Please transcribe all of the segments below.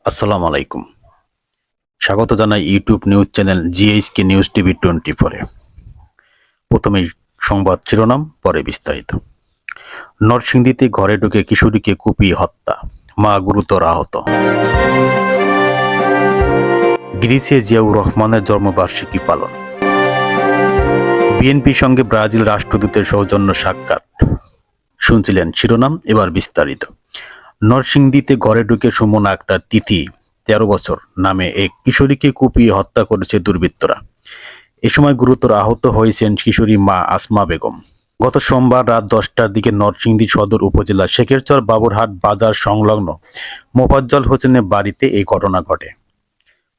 আসসালামু আলাইকুম। স্বাগত জানাই YouTube news channel GHK news TV 24-এ। প্রথমেই সংবাদ শিরোনাম, পরে বিস্তারিত। নরসিংদীতে ঘরে ঢুকে কিশোরীকে কুপিয়ে হত্যা, মা গুরুতর আহত। গ্রিসে জিয়াউর রহমানের জন্মবার্ষিকী পালন। বিএনপির সঙ্গে ব্রাজিল রাষ্ট্রদূতের সৌজন্য সাক্ষাৎ। শুনছিলেন শিরোনাম, এবার বিস্তারিত। নরসিংদীতে ঘরে ঢুকে সুমনা আক্তার তিথি 13 বছর নামে এক কিশোরীকে কুপিয়ে হত্যা করেছে দুর্বৃত্তরা। এ সময় গুরুতর আহত হয়েছেন কিশোরী মা আসমা বেগম। গত সোমবার রাত 10টার দিকে নরসিংদী সদর উপজেলা শেখেরচর বাবুরহাট বাজার সংলগ্ন মোফাজ্জল হোসেনের বাড়িতে এই ঘটনা ঘটে।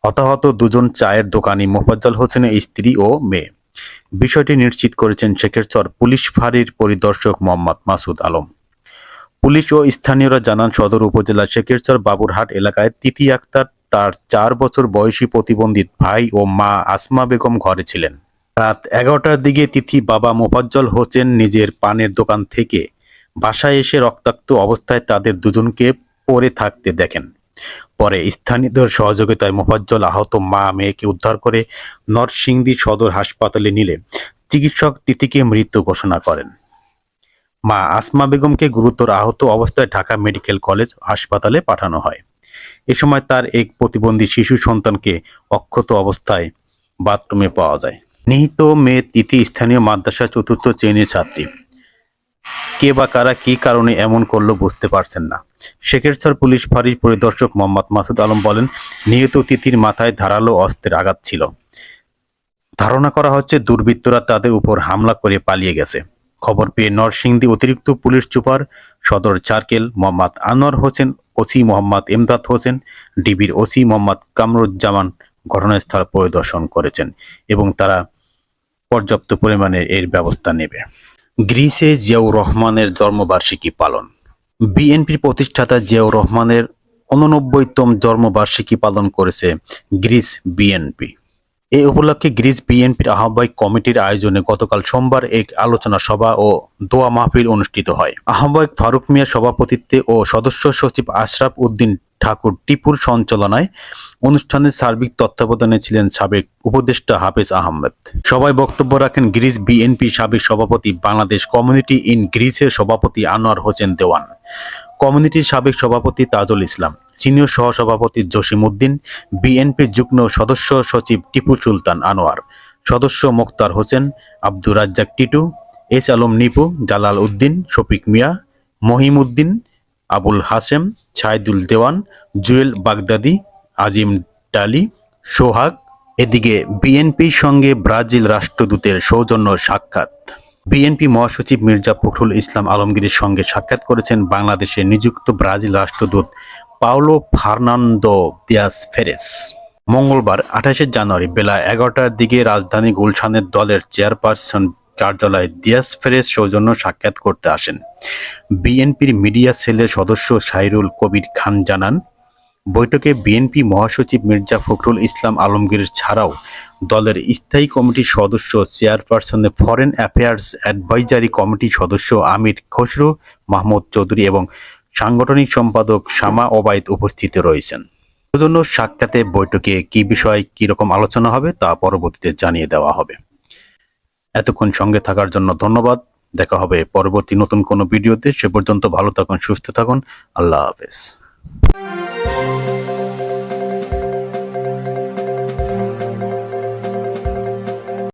হতাহত দুজন চায়ের দোকানি মোফাজ্জল হোসেনের স্ত্রী ও মেয়ে। বিষয়টি নিশ্চিত করেছেন শেখেরচর পুলিশ ফাঁড়ির পরিদর্শক মোহাম্মদ মাসুদ আলম। পুলিশ ও স্থানীয়রা জানান, সদর উপজেলার শেখেরচর বাবুরহাট এলাকায় তিথি আক্তার তার 4 বছর বয়সী প্রতিবন্ধী ভাই ও মা আসমা বেগম ঘরে ছিলেন। রাত 11টার দিকে তিথি বাবা মোফাজ্জল হোসেন নিজের পানের দোকান থেকে বাসায় এসে রক্তাক্ত অবস্থায় তাদের দুজনকে পড়ে থাকতে দেখেন। পরে স্থানীয়দের সহযোগিতায় মোফাজ্জল আহত মা মেয়েকে উদ্ধার করে নরসিংদী সদর হাসপাতালে নিলে চিকিৎসক তিথিকে মৃত ঘোষণা করেন। মা আসমা বেগমকে গুরুতর আহত অবস্থায় ঢাকা মেডিকেল কলেজ হাসপাতালে পাঠানো হয়। এ সময় তার এক প্রতিবন্ধী শিশু সন্তানকে অক্ষত অবস্থায় বাথরুমে পাওয়া যায়। নিহত মেয়ে তিথি স্থানীয় মাদ্রাসা 4র্থ শ্রেণীর ছাত্রী। কে বা কারা কি কারণে এমন করলো বুঝতে পারছেন না। শেখেরচর পুলিশ ফাঁড়ির পরিদর্শক মোহাম্মদ মাসুদ আলম বলেন, নিহত তিথির মাথায় ধারালো অস্ত্রের আঘাত ছিল। ধারণা করা হচ্ছে দুর্বৃত্তরা তাদের উপর হামলা করে পালিয়ে গেছে। খবর পেয়ে নরসিংদী অতিরিক্ত পুলিশ সুপার সদর সার্কেল মোহাম্মদ আনোয়ার হোসেন, ওসি মোহাম্মদ এমদাদ হোসেন, ডিবির ওসি মোহাম্মদ কামরুজ্জামান ঘটনাস্থল পরিদর্শন করেছেন এবং তারা পর্যাপ্ত পরিমাণে এর ব্যবস্থা নেবে। গ্রিসে জিয়াউর রহমানের জন্মবার্ষিকী পালন। বিএনপির প্রতিষ্ঠাতা জিয়াউর রহমানের 89তম জন্মবার্ষিকী পালন করেছে গ্রিস বিএনপি। এ উপলক্ষে গ্রিস বিএনপির আহ্বায়ক কমিটির আয়োজনে গতকাল সোমবার এক আলোচনা সভা ও দোয়া মাহফিল অনুষ্ঠিত হয়। আহ্বায়ক ফারুক মিয়ার সভাপতিত্বে ও সদস্য সচিব আশরাফ উদ্দিন ঠাকুর টিপুর সঞ্চালনায় অনুষ্ঠানের সার্বিক তত্ত্বাবধানে ছিলেন সাবেক উপদেষ্টা হাফেজ আহমেদ। সবাই বক্তব্য রাখেন গ্রিস বিএনপি সাবেক সভাপতি, বাংলাদেশ কমিউনিটি ইন গ্রিসের সভাপতি আনোয়ার হোসেন দেওয়ান, কমিউনিটির সাবেক সভাপতি তাজুল ইসলাম, সিনিয়র সহসভাপতি জসিম উদ্দিন, বিএনপির যুগ্ম সদস্য সচিব টিপু সুলতান আনোয়ার, সদস্য মোখতার হোসেন, আব্দুর রাজ্জাক টিটু, এস আলম নিপু, জালাল উদ্দিন, শফিক মিয়া, মহিম উদ্দিন, আবুল হাশেম, ছাইদুল দেওয়ান, জুয়েল বাগদাদি, আজিম ডালি, সোহাগ। এদিকে বিএনপির সঙ্গে ব্রাজিল রাষ্ট্রদূতের সৌজন্য সাক্ষাৎ। বিএনপি মহাসচিব মির্জা ফখরুল ইসলাম আলমগীরের সঙ্গে সাক্ষাৎ করেছেন বাংলাদেশে নিযুক্ত ব্রাজিল রাষ্ট্রদূত পাওলো ফার্নান্দো দিয়াস ফেরেস। মঙ্গলবার 28 জানুয়ারি বেলা 11টার দিকে রাজধানী গুলশানের দলের চেয়ারপারসন কার্যালয়ে দিয়াস ফেরেস সৌজন্য সাক্ষাৎ করতে আসেন। বিএনপির মিডিয়া সেলের সদস্য সাইরুল কবির খান জানান, বৈঠকে বিএনপি মহাসচিব মির্জা ফখরুল ইসলাম আলমগীর ছাড়াও দলের স্থায়ী কমিটির সদস্য, চেয়ারপারসনের ফরেন অ্যাফেয়ার্স অ্যাডভাইজারি কমিটির সদস্য আমির খসরু মাহমুদ চৌধুরী এবং সাংগঠনিক সম্পাদক শামা ওবায়দ উপস্থিত রয়েছেন। সৌজন্য সাক্ষাতে বৈঠকে কি বিষয় কি রকম আলোচনা হবে তা পরবর্তীতে জানিয়ে দেওয়া হবে। এতক্ষণ সঙ্গে থাকার জন্য ধন্যবাদ। দেখা হবে পরবর্তী নতুন কোনো ভিডিওতে। সে পর্যন্ত ভালো থাকুন, সুস্থ থাকুন। আল্লাহ হাফেজ।